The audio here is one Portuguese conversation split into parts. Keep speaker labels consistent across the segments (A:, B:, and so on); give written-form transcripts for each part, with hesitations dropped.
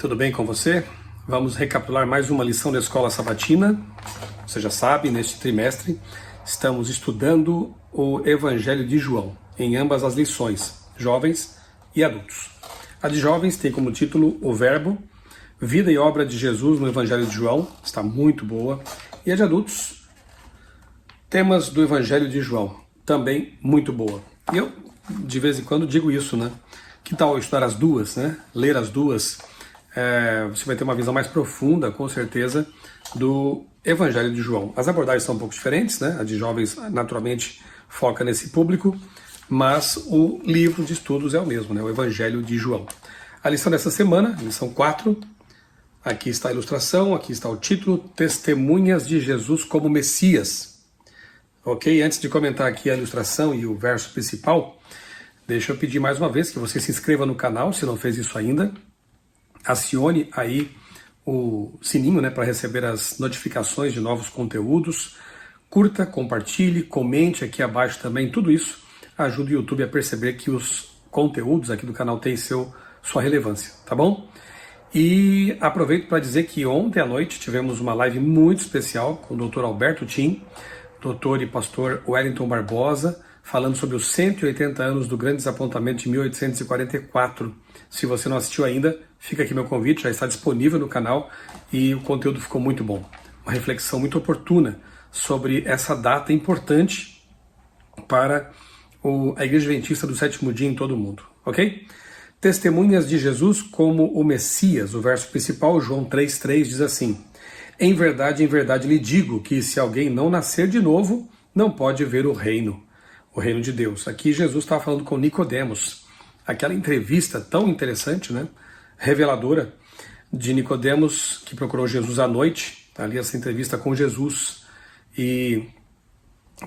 A: Tudo bem com você? Vamos recapitular mais uma lição da Escola Sabatina. Você já sabe, neste trimestre estamos estudando o Evangelho de João, em ambas as lições, jovens e adultos. A de jovens tem como título O Verbo, Vida e Obra de Jesus no Evangelho de João, está muito boa. E a de adultos, Temas do Evangelho de João, também muito boa. E eu, de vez em quando, digo isso, né? Que tal estudar as duas, né? Ler as duas? Você vai ter uma visão mais profunda, com certeza, do Evangelho de João. As abordagens são um pouco diferentes, né? A de jovens, naturalmente, foca nesse público, mas o livro de estudos é o mesmo, né? O Evangelho de João. A lição dessa semana, lição 4, aqui está a ilustração, aqui está o título, Testemunhas de Jesus como Messias. Ok? Antes de comentar aqui a ilustração e o verso principal, deixa eu pedir mais uma vez que você se inscreva no canal, se não fez isso ainda. Acione aí o sininho, né, para receber as notificações de novos conteúdos. Curta, compartilhe, comente aqui abaixo também. Tudo isso ajuda o YouTube a perceber que os conteúdos aqui do canal têm sua relevância, tá bom? E aproveito para dizer que ontem à noite tivemos uma live muito especial com o Dr. Alberto Tim, doutor e pastor Wellington Barbosa, falando sobre os 180 anos do grande desapontamento de 1844. Se você não assistiu ainda, fica aqui meu convite, já está disponível no canal e o conteúdo ficou muito bom. Uma reflexão muito oportuna sobre essa data importante para a Igreja Adventista do Sétimo Dia em todo o mundo, ok? Testemunhas de Jesus como o Messias. O verso principal, João 3,3, diz assim: em verdade lhe digo que se alguém não nascer de novo, não pode ver o reino de Deus. Aqui Jesus estava falando com Nicodemos, aquela entrevista tão interessante, né? Reveladora, de Nicodemos, que procurou Jesus à noite, ali essa entrevista com Jesus, e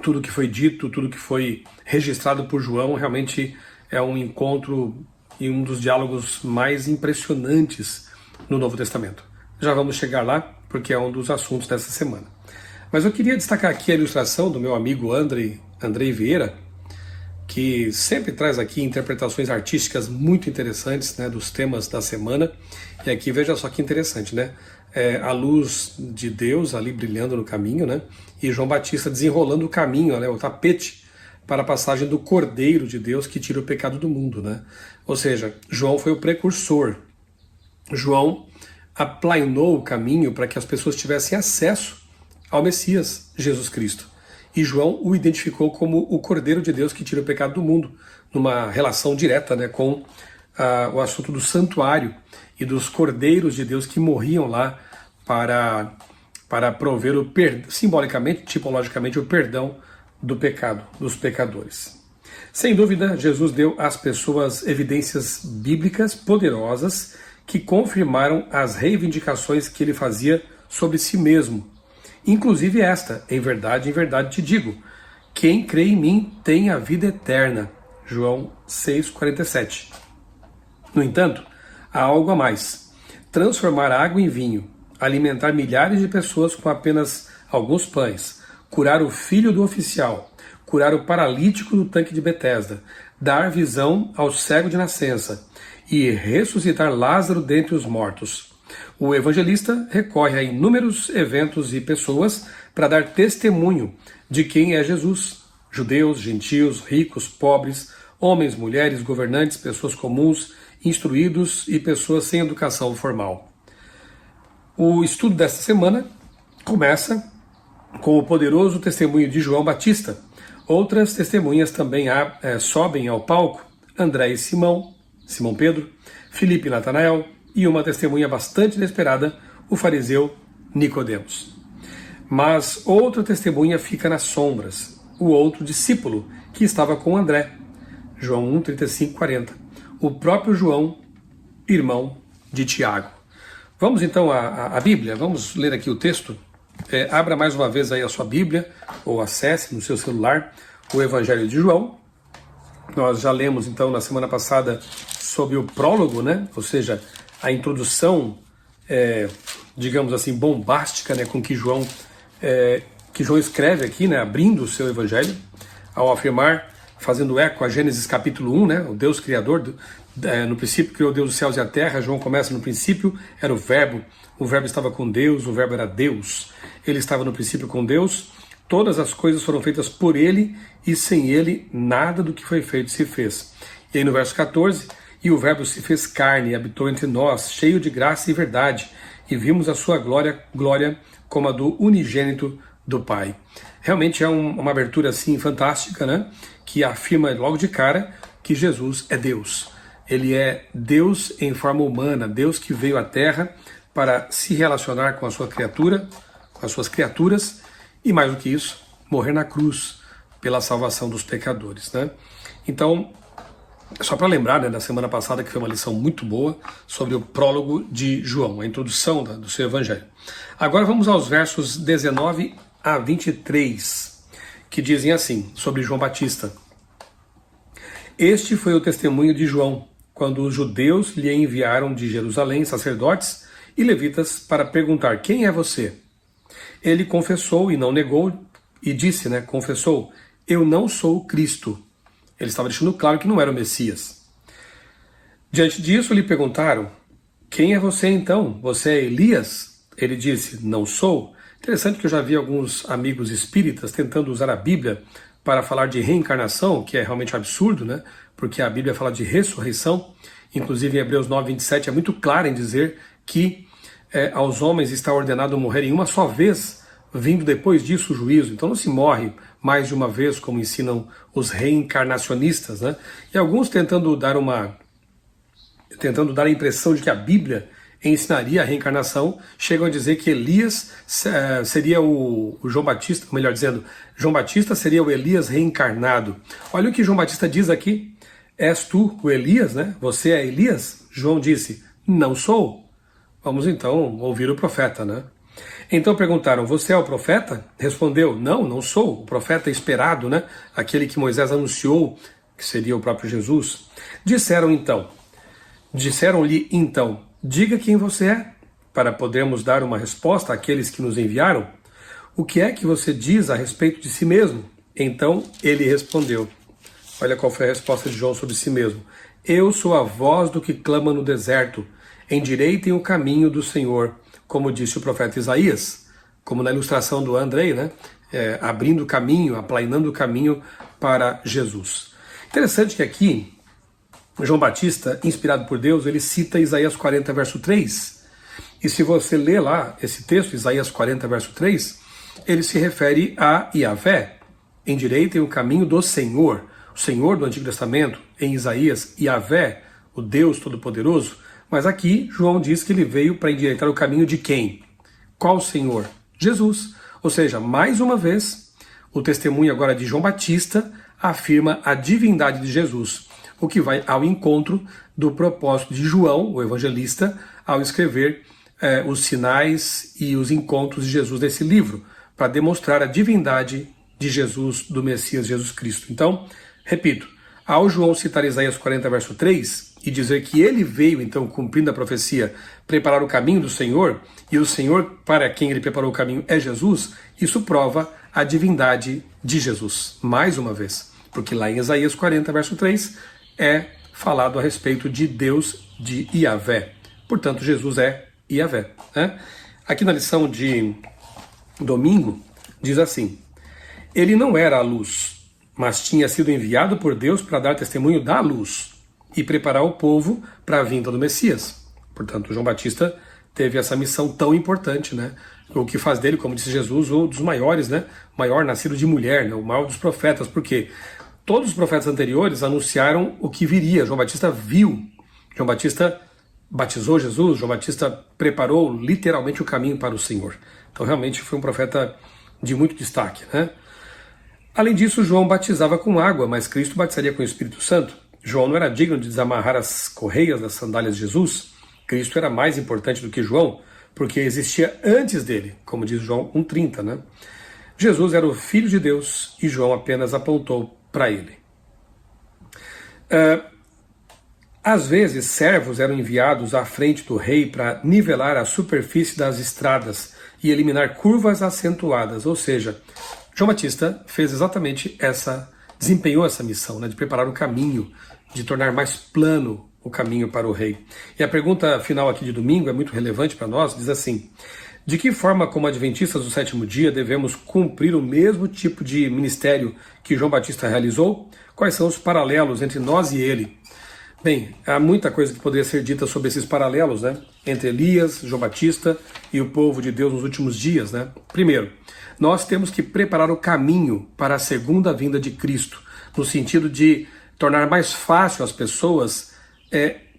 A: tudo que foi dito, tudo que foi registrado por João, realmente é um encontro e um dos diálogos mais impressionantes no Novo Testamento. Já vamos chegar lá, porque é um dos assuntos dessa semana. Mas eu queria destacar aqui a ilustração do meu amigo Andrei Vieira, que sempre traz aqui interpretações artísticas muito interessantes, né, dos temas da semana. E aqui veja só que interessante, né? A luz de Deus ali brilhando no caminho, né? E João Batista desenrolando o caminho, né, o tapete para a passagem do Cordeiro de Deus que tira o pecado do mundo, né? Ou seja, João foi o precursor. João aplainou o caminho para que as pessoas tivessem acesso ao Messias, Jesus Cristo. E João o identificou como o Cordeiro de Deus que tira o pecado do mundo, numa relação direta, né, com o assunto do santuário e dos cordeiros de Deus que morriam lá para prover simbolicamente, tipologicamente, o perdão do pecado, dos pecadores. Sem dúvida, Jesus deu às pessoas evidências bíblicas poderosas que confirmaram as reivindicações que ele fazia sobre si mesmo. Inclusive esta, em verdade te digo, quem crê em mim tem a vida eterna. João 6,47. No entanto, há algo a mais. Transformar água em vinho, alimentar milhares de pessoas com apenas alguns pães, curar o filho do oficial, curar o paralítico do tanque de Betesda, dar visão ao cego de nascença e ressuscitar Lázaro dentre os mortos. O evangelista recorre a inúmeros eventos e pessoas para dar testemunho de quem é Jesus. Judeus, gentios, ricos, pobres, homens, mulheres, governantes, pessoas comuns, instruídos e pessoas sem educação formal. O estudo desta semana começa com o poderoso testemunho de João Batista. Outras testemunhas também sobem ao palco: André e Simão Pedro, Filipe e Natanael, e uma testemunha bastante inesperada, o fariseu Nicodemos. Mas outra testemunha fica nas sombras, o outro discípulo que estava com André, João 1, 35, 40, o próprio João, irmão de Tiago. Vamos então à Bíblia, vamos ler aqui o texto. Abra mais uma vez aí a sua Bíblia, ou acesse no seu celular o Evangelho de João. Nós já lemos então na semana passada sobre o prólogo, né? Ou seja, a introdução, digamos assim, bombástica, né, com que João escreve aqui, né, abrindo o seu Evangelho, ao afirmar fazendo eco a Gênesis capítulo 1, né? O Deus Criador, no princípio criou Deus os céus e a terra. João começa no princípio, era o verbo estava com Deus, o verbo era Deus, ele estava no princípio com Deus, todas as coisas foram feitas por ele e sem ele nada do que foi feito se fez. E aí no verso 14, e o verbo se fez carne e habitou entre nós, cheio de graça e verdade, e vimos a sua glória como a do unigênito do Pai. Realmente é uma abertura assim fantástica, né? Que afirma logo de cara que Jesus é Deus. Ele é Deus em forma humana, Deus que veio à Terra para se relacionar com a sua criatura, com as suas criaturas, e mais do que isso, morrer na cruz pela salvação dos pecadores, né? Então, só para lembrar, né, da semana passada, que foi uma lição muito boa sobre o prólogo de João, a introdução do seu evangelho. Agora vamos aos versos 19 a 23, que dizem assim, sobre João Batista. Este foi o testemunho de João, quando os judeus lhe enviaram de Jerusalém sacerdotes e levitas para perguntar: quem é você? Ele confessou e não negou, e disse, né, confessou: eu não sou o Cristo. Ele estava deixando claro que não era o Messias. Diante disso lhe perguntaram: quem é você então? Você é Elias? Ele disse: não sou. Interessante que eu já vi alguns amigos espíritas tentando usar a Bíblia para falar de reencarnação, que é realmente um absurdo, né? Porque a Bíblia fala de ressurreição. Inclusive em Hebreus 9:27 é muito claro em dizer que aos homens está ordenado morrer em uma só vez, vindo depois disso o juízo. Então não se morre mais de uma vez, como ensinam os reencarnacionistas, né? E alguns tentando dar a impressão de que a Bíblia ensinaria a reencarnação, chegam a dizer que Elias seria o João Batista, melhor dizendo, João Batista seria o Elias reencarnado. Olha o que João Batista diz aqui: és tu o Elias, né? Você é Elias? João disse: não sou. Vamos então ouvir o profeta, né? Então perguntaram: você é o profeta? Respondeu: não sou. O profeta esperado, né? Aquele que Moisés anunciou que seria o próprio Jesus. Disseram-lhe então: diga quem você é, para podermos dar uma resposta àqueles que nos enviaram. O que é que você diz a respeito de si mesmo? Então ele respondeu. Olha qual foi a resposta de João sobre si mesmo: eu sou a voz do que clama no deserto, endireitem o caminho do Senhor, como disse o profeta Isaías, como na ilustração do Andrei, né? Abrindo o caminho, aplainando o caminho para Jesus. Interessante que aqui, João Batista, inspirado por Deus, ele cita Isaías 40, verso 3. E se você ler lá esse texto, Isaías 40, verso 3, ele se refere a Yahvé. Endireitem o caminho do Senhor. O Senhor do Antigo Testamento, em Isaías, Yahvé, o Deus Todo-Poderoso. Mas aqui, João diz que ele veio para endireitar o caminho de quem? Qual Senhor? Jesus. Ou seja, mais uma vez, o testemunho agora de João Batista afirma a divindade de Jesus, o que vai ao encontro do propósito de João, o evangelista, ao escrever os sinais e os encontros de Jesus nesse livro, para demonstrar a divindade de Jesus, do Messias Jesus Cristo. Então, repito, ao João citar Isaías 40, verso 3, e dizer que ele veio, então, cumprindo a profecia, preparar o caminho do Senhor, e o Senhor para quem ele preparou o caminho é Jesus, isso prova a divindade de Jesus, mais uma vez. Porque lá em Isaías 40, verso 3, é falado a respeito de Deus, de Yahvé. Portanto, Jesus é Yahvé, né? Aqui na lição de domingo, diz assim: ele não era a luz, mas tinha sido enviado por Deus para dar testemunho da luz e preparar o povo para a vinda do Messias. Portanto, João Batista teve essa missão tão importante, né? O que faz dele, como disse Jesus, um dos maiores, né? O maior nascido de mulher, né? O maior dos profetas, porque todos os profetas anteriores anunciaram o que viria. João Batista viu. João Batista batizou Jesus, João Batista preparou literalmente o caminho para o Senhor. Então realmente foi um profeta de muito destaque, né? Além disso, João batizava com água, mas Cristo batizaria com o Espírito Santo. João não era digno de desamarrar as correias das sandálias de Jesus. Cristo era mais importante do que João, porque existia antes dele, como diz João 1,30, né? Jesus era o Filho de Deus e João apenas apontou para ele. Às vezes, servos eram enviados à frente do rei para nivelar a superfície das estradas e eliminar curvas acentuadas, ou seja, João Batista fez exatamente essa desempenhou essa missão, né, de preparar o caminho, de tornar mais plano o caminho para o rei. E a pergunta final aqui de domingo é muito relevante para nós, diz assim: de que forma, como adventistas do sétimo dia, devemos cumprir o mesmo tipo de ministério que João Batista realizou? Quais são os paralelos entre nós e ele? Bem, há muita coisa que poderia ser dita sobre esses paralelos, né, entre Elias, João Batista e o povo de Deus nos últimos dias, né? Primeiro, nós temos que preparar o caminho para a segunda vinda de Cristo, no sentido de tornar mais fácil as pessoas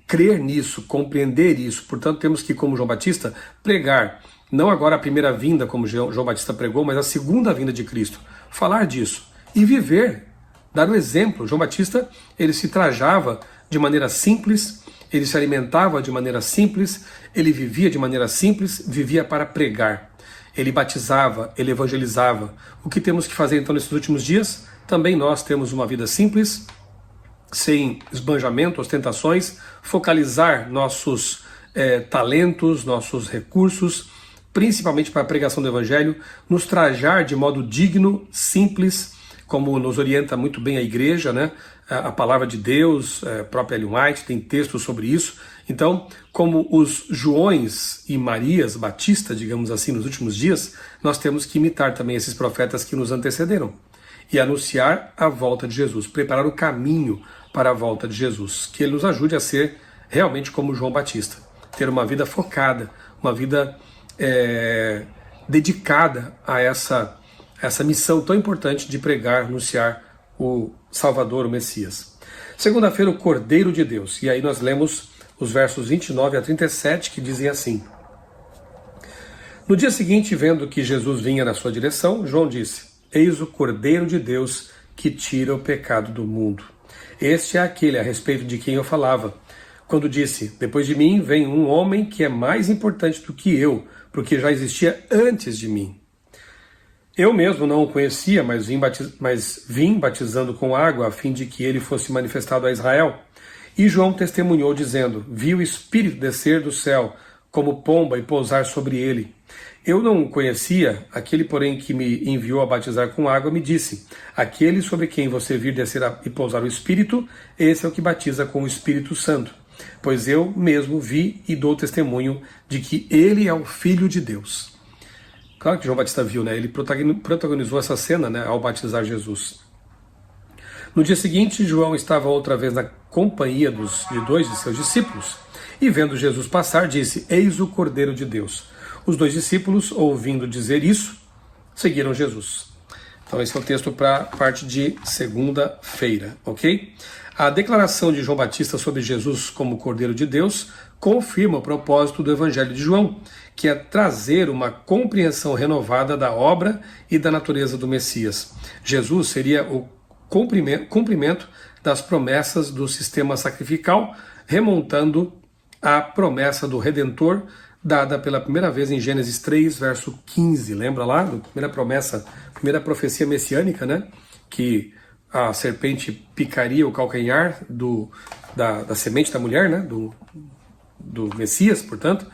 A: crer nisso, compreender isso. Portanto, temos que, como João Batista, pregar, não agora a primeira vinda, como João Batista pregou, mas a segunda vinda de Cristo. Falar disso e viver, dar o exemplo. João Batista, ele se trajava de maneira simples, ele se alimentava de maneira simples, ele vivia de maneira simples, vivia para pregar. Ele batizava, ele evangelizava. O que temos que fazer então nesses últimos dias? Também nós temos uma vida simples, sem esbanjamento, ostentações, focalizar nossos talentos, nossos recursos, principalmente para a pregação do Evangelho, nos trajar de modo digno, simples, como nos orienta muito bem a igreja, né? A palavra de Deus, a própria Ellen White tem textos sobre isso. Então, como os Joões e Marias Batista, digamos assim, nos últimos dias, nós temos que imitar também esses profetas que nos antecederam e anunciar a volta de Jesus, preparar o caminho para a volta de Jesus, que ele nos ajude a ser realmente como João Batista, ter uma vida focada, uma vida dedicada a essa missão tão importante de pregar, anunciar o Salvador, o Messias. Segunda-feira, o Cordeiro de Deus. E aí nós lemos os versos 29 a 37, que dizem assim: no dia seguinte, vendo que Jesus vinha na sua direção, João disse: eis o Cordeiro de Deus que tira o pecado do mundo. Este é aquele a respeito de quem eu falava, quando disse: depois de mim vem um homem que é mais importante do que eu, porque já existia antes de mim. Eu mesmo não o conhecia, mas vim batizando com água, a fim de que ele fosse manifestado a Israel. E João testemunhou, dizendo: vi o Espírito descer do céu, como pomba, e pousar sobre ele. Eu não o conhecia, aquele, porém, que me enviou a batizar com água, me disse: aquele sobre quem você vir descer e pousar o Espírito, esse é o que batiza com o Espírito Santo. Pois eu mesmo vi e dou testemunho de que ele é o Filho de Deus. Claro que João Batista viu, né? Ele protagonizou essa cena, né, ao batizar Jesus. No dia seguinte, João estava outra vez na companhia de dois de seus discípulos, e vendo Jesus passar, disse: eis o Cordeiro de Deus. Os dois discípulos, ouvindo dizer isso, seguiram Jesus. Então esse é o texto para a parte de segunda-feira, ok? A declaração de João Batista sobre Jesus como Cordeiro de Deus confirma o propósito do Evangelho de João, que é trazer uma compreensão renovada da obra e da natureza do Messias. Jesus seria o cumprimento das promessas do sistema sacrificial, remontando à promessa do Redentor, dada pela primeira vez em Gênesis 3, verso 15. Lembra lá? Primeira promessa, primeira profecia messiânica, né? Que a serpente picaria o calcanhar da semente da mulher, né? Do Messias, portanto,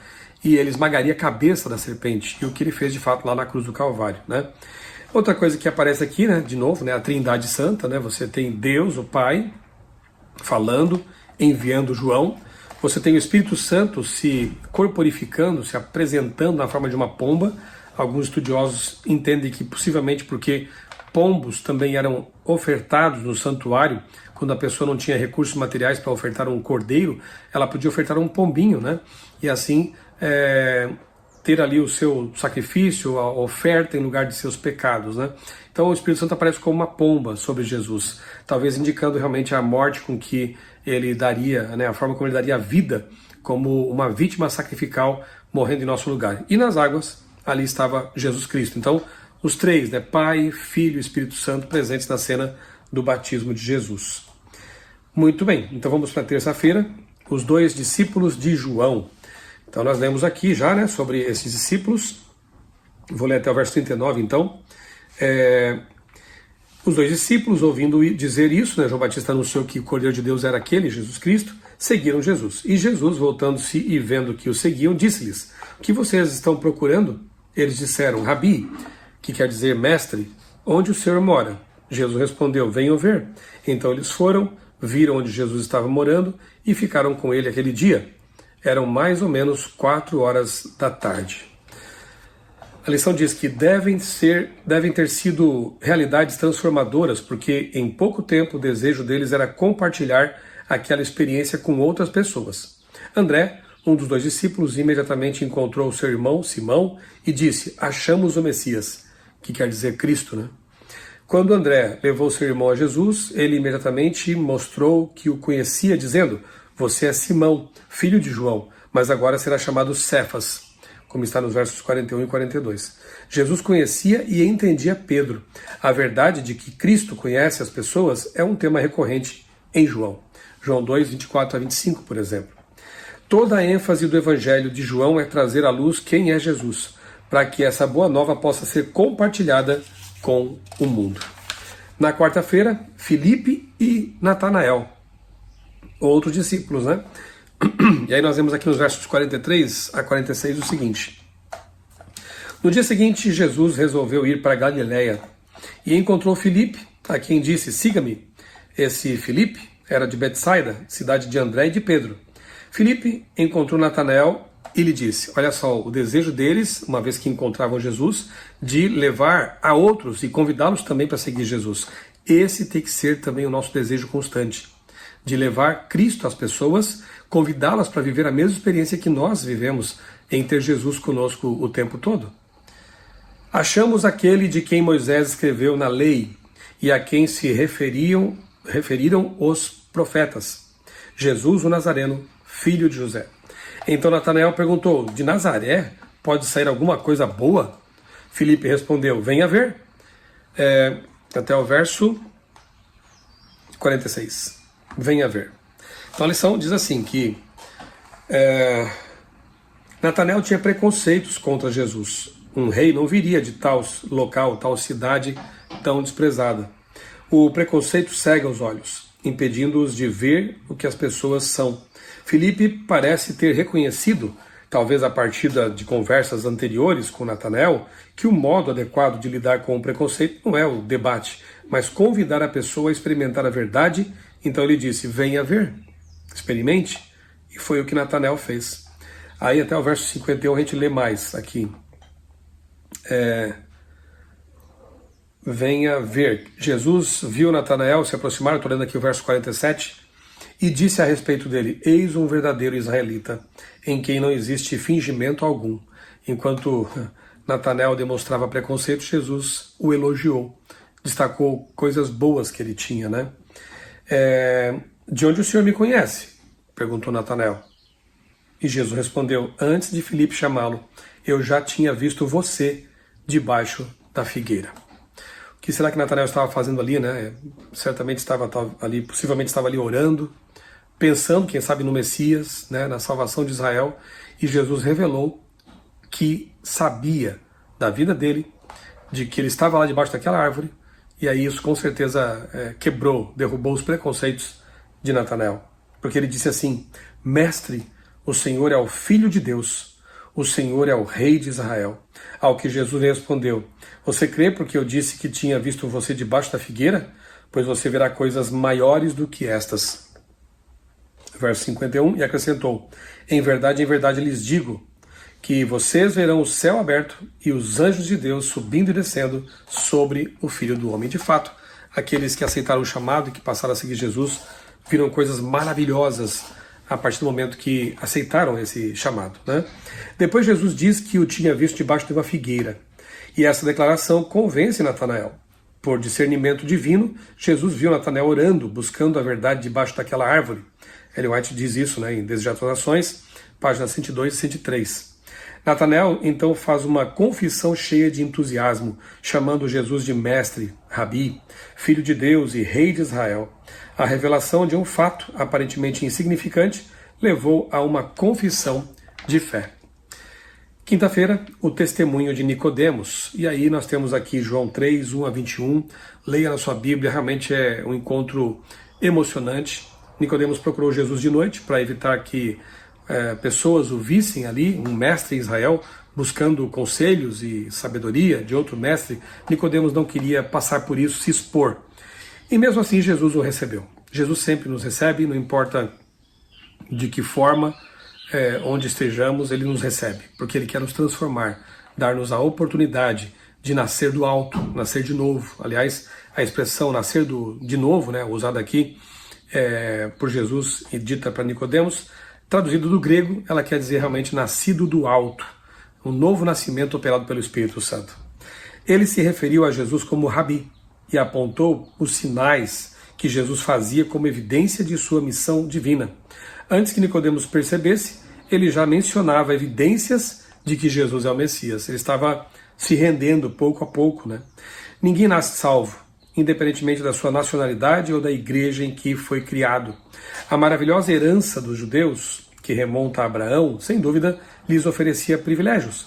A: e ele esmagaria a cabeça da serpente, e o que ele fez de fato lá na cruz do Calvário, né? Outra coisa que aparece aqui, né, de novo, né, a Trindade Santa, né? Você tem Deus, o Pai, falando, enviando João. Você tem o Espírito Santo se corporificando, se apresentando na forma de uma pomba. Alguns estudiosos entendem que possivelmente porque pombos também eram ofertados no santuário, quando a pessoa não tinha recursos materiais para ofertar um cordeiro, ela podia ofertar um pombinho, né? E assim ter ali o seu sacrifício, a oferta em lugar de seus pecados, né? Então o Espírito Santo aparece como uma pomba sobre Jesus, talvez indicando realmente a morte com que ele daria, né, a forma como ele daria a vida como uma vítima sacrificial morrendo em nosso lugar. E nas águas, ali estava Jesus Cristo. Então, os três, né, Pai, Filho e Espírito Santo, presentes na cena do batismo de Jesus. Muito bem, então vamos para a terça-feira, os dois discípulos de João. Então nós lemos aqui já, né, sobre esses discípulos. Vou ler até o verso 39, então. Os dois discípulos, ouvindo dizer isso, né, João Batista anunciou que o Cordeiro de Deus era aquele, Jesus Cristo, seguiram Jesus. E Jesus, voltando-se e vendo que o seguiam, disse-lhes: o que vocês estão procurando? Eles disseram: Rabi, que quer dizer mestre, onde o Senhor mora? Jesus respondeu, venham ver. Então eles foram, viram onde Jesus estava morando e ficaram com ele aquele dia. Eram mais ou menos 4 horas da tarde. A lição diz que devem ter sido realidades transformadoras, porque em pouco tempo o desejo deles era compartilhar aquela experiência com outras pessoas. André, um dos 2 discípulos, imediatamente encontrou seu irmão Simão e disse, achamos o Messias, que quer dizer Cristo, né? Quando André levou seu irmão a Jesus, ele imediatamente mostrou que o conhecia, dizendo, você é Simão, filho de João, mas agora será chamado Cefas, como está nos versos 41 e 42. Jesus conhecia e entendia Pedro. A verdade de que Cristo conhece as pessoas é um tema recorrente em João. João 2, 24 a 25, por exemplo. Toda a ênfase do Evangelho de João é trazer à luz quem é Jesus, para que essa boa nova possa ser compartilhada com o mundo. Na quarta-feira, Filipe e Natanael, outros discípulos, né? E aí nós vemos aqui nos versos 43 a 46 o seguinte. No dia seguinte, Jesus resolveu ir para Galiléia e encontrou Filipe, a quem disse, siga-me. Esse Filipe era de Betsaida, cidade de André e de Pedro. Filipe encontrou Natanael e lhe disse, olha só, o desejo deles, uma vez que encontravam Jesus, de levar a outros e convidá-los também para seguir Jesus. Esse tem que ser também o nosso desejo constante, de levar Cristo às pessoas, convidá-las para viver a mesma experiência que nós vivemos em ter Jesus conosco o tempo todo. Achamos aquele de quem Moisés escreveu na lei e a quem se referiram os profetas, Jesus o Nazareno, filho de José. Então Natanael perguntou, de Nazaré pode sair alguma coisa boa? Filipe respondeu, venha ver. Até o verso 46. Venha ver. Então a lição diz assim, que Natanael tinha preconceitos contra Jesus. Um rei não viria de tal local, tal cidade tão desprezada. O preconceito cega os olhos, impedindo-os de ver o que as pessoas são. Filipe parece ter reconhecido, talvez a partir de conversas anteriores com Natanael, que o modo adequado de lidar com o preconceito não é o debate, mas convidar a pessoa a experimentar a verdade. Então ele disse, venha ver, experimente, e foi o que Natanael fez. Aí até o verso 51 a gente lê mais aqui. Venha ver. Jesus viu Natanael se aproximar, estou lendo aqui o verso 47, e disse a respeito dele, eis um verdadeiro israelita, em quem não existe fingimento algum. Enquanto Natanael demonstrava preconceito, Jesus o elogiou, destacou coisas boas que ele tinha, né? De onde o senhor me conhece? Perguntou Natanael. E Jesus respondeu, antes de Filipe chamá-lo, eu já tinha visto você debaixo da figueira. O que será que Natanael estava fazendo ali, né? Certamente estava ali, possivelmente estava ali orando, pensando, quem sabe, no Messias, né? Na salvação de Israel, e Jesus revelou que sabia da vida dele, de que ele estava lá debaixo daquela árvore, e aí isso com certeza derrubou os preconceitos de Natanael. Porque ele disse assim, mestre, o Senhor é o Filho de Deus, o Senhor é o Rei de Israel. Ao que Jesus respondeu, você crê porque eu disse que tinha visto você debaixo da figueira? Pois você verá coisas maiores do que estas. Verso 51, e acrescentou, em verdade lhes digo, que vocês verão o céu aberto e os anjos de Deus subindo e descendo sobre o Filho do Homem. De fato, aqueles que aceitaram o chamado e que passaram a seguir Jesus viram coisas maravilhosas a partir do momento que aceitaram esse chamado, né? Depois Jesus diz que o tinha visto debaixo de uma figueira. E essa declaração convence Natanael. Por discernimento divino, Jesus viu Natanael orando, buscando a verdade debaixo daquela árvore. Ellen White diz isso, né, em Desejo de Orações, páginas 102 e 103. Natanael, então, faz uma confissão cheia de entusiasmo, chamando Jesus de mestre, rabi, filho de Deus e rei de Israel. A revelação de um fato aparentemente insignificante levou a uma confissão de fé. Quinta-feira, o testemunho de Nicodemos. E aí nós temos aqui João 3, 1 a 21. Leia na sua Bíblia, realmente é um encontro emocionante. Nicodemos procurou Jesus de noite para evitar que pessoas o vissem ali, um mestre em Israel, buscando conselhos e sabedoria de outro mestre. Nicodemos não queria passar por isso, se expor. E mesmo assim Jesus o recebeu. Jesus sempre nos recebe, não importa de que forma, onde estejamos, Ele nos recebe, porque Ele quer nos transformar, dar-nos a oportunidade de nascer do alto, nascer de novo. Aliás, a expressão nascer de novo, né, usada aqui por Jesus e dita para Nicodemos, traduzido do grego, ela quer dizer realmente nascido do alto, um novo nascimento operado pelo Espírito Santo. Ele se referiu a Jesus como Rabi e apontou os sinais que Jesus fazia como evidência de sua missão divina. Antes que Nicodemos percebesse, ele já mencionava evidências de que Jesus é o Messias. Ele estava se rendendo pouco a pouco, né? Ninguém nasce salvo, independentemente da sua nacionalidade ou da igreja em que foi criado. A maravilhosa herança dos judeus, que remonta a Abraão, sem dúvida, lhes oferecia privilégios.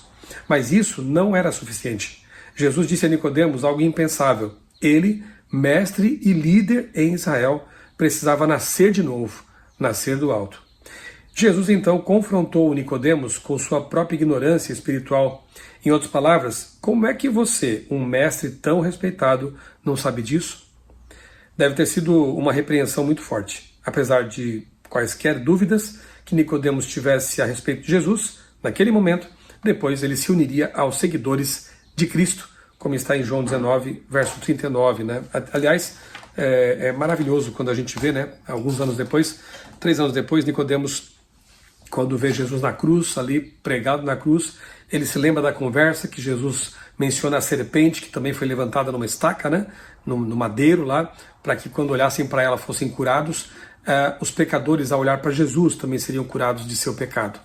A: Mas isso não era suficiente. Jesus disse a Nicodemos algo impensável. Ele, mestre e líder em Israel, precisava nascer de novo, nascer do alto. Jesus então confrontou Nicodemos com sua própria ignorância espiritual. Em outras palavras, como é que você, um mestre tão respeitado, não sabe disso? Deve ter sido uma repreensão muito forte. Apesar de quaisquer dúvidas que Nicodemos tivesse a respeito de Jesus, naquele momento, depois ele se uniria aos seguidores de Cristo, como está em João 19, verso 39. Né? Aliás, é maravilhoso quando a gente vê, né, alguns anos depois, 3 anos depois, Nicodemos, quando vê Jesus na cruz, ali pregado na cruz, ele se lembra da conversa que Jesus menciona a serpente, que também foi levantada numa estaca, né, no madeiro lá, para que quando olhassem para ela fossem curados. Os pecadores, ao olhar para Jesus, também seriam curados de seu pecado.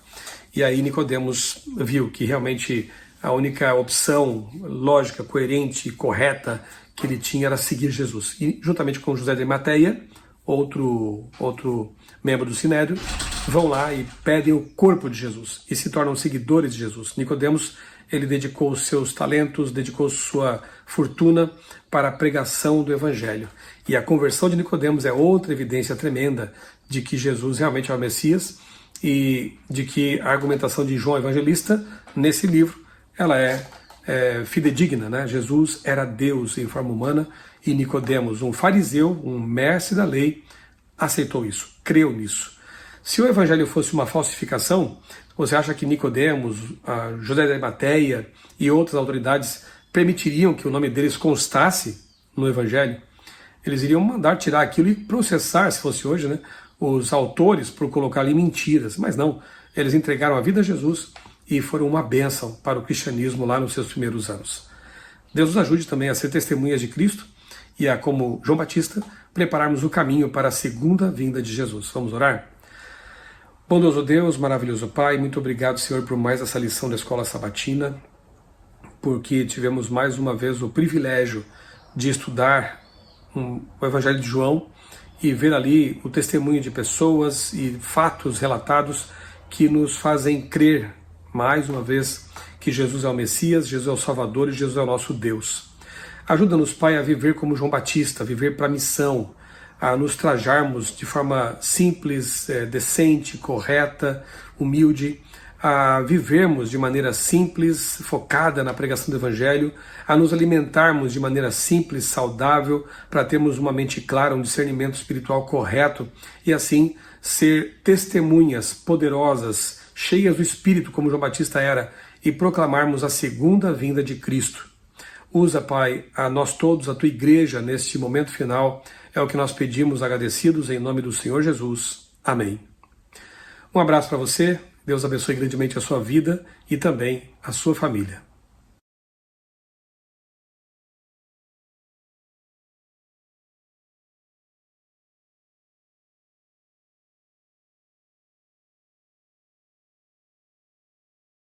A: E aí Nicodemos viu que realmente a única opção lógica, coerente e correta que ele tinha era seguir Jesus. E juntamente com José de Arimateia, outro membro do Sinédrio, vão lá e pedem o corpo de Jesus e se tornam seguidores de Jesus. Nicodemos, ele dedicou seus talentos, dedicou sua fortuna para a pregação do Evangelho. E a conversão de Nicodemos é outra evidência tremenda de que Jesus realmente é o Messias e de que a argumentação de João Evangelista, nesse livro, ela é fidedigna, né? Jesus era Deus em forma humana e Nicodemos, um fariseu, um mestre da lei, aceitou isso, creu nisso. Se o Evangelho fosse uma falsificação, você acha que Nicodemos, José de Arimateia e outras autoridades permitiriam que o nome deles constasse no Evangelho? Eles iriam mandar tirar aquilo e processar, se fosse hoje, né, os autores por colocar ali mentiras. Mas não, eles entregaram a vida a Jesus e foram uma bênção para o cristianismo lá nos seus primeiros anos. Deus nos ajude também a ser testemunhas de Cristo e a, como João Batista, prepararmos o caminho para a segunda vinda de Jesus. Vamos orar? Bondoso Deus, maravilhoso Pai, muito obrigado, Senhor, por mais essa lição da Escola Sabatina, porque tivemos mais uma vez o privilégio de estudar o Evangelho de João e ver ali o testemunho de pessoas e fatos relatados que nos fazem crer, mais uma vez, que Jesus é o Messias, Jesus é o Salvador e Jesus é o nosso Deus. Ajuda-nos, Pai, a viver como João Batista, a viver para a missão, a nos trajarmos de forma simples, decente, correta, humilde, a vivermos de maneira simples, focada na pregação do Evangelho, a nos alimentarmos de maneira simples, saudável, para termos uma mente clara, um discernimento espiritual correto e assim ser testemunhas poderosas, cheias do Espírito, como João Batista era, e proclamarmos a segunda vinda de Cristo. Usa, Pai, a nós todos, a Tua Igreja, neste momento final. É o que nós pedimos, agradecidos, em nome do Senhor Jesus. Amém. Um abraço para você. Deus abençoe grandemente a sua vida e também a sua família.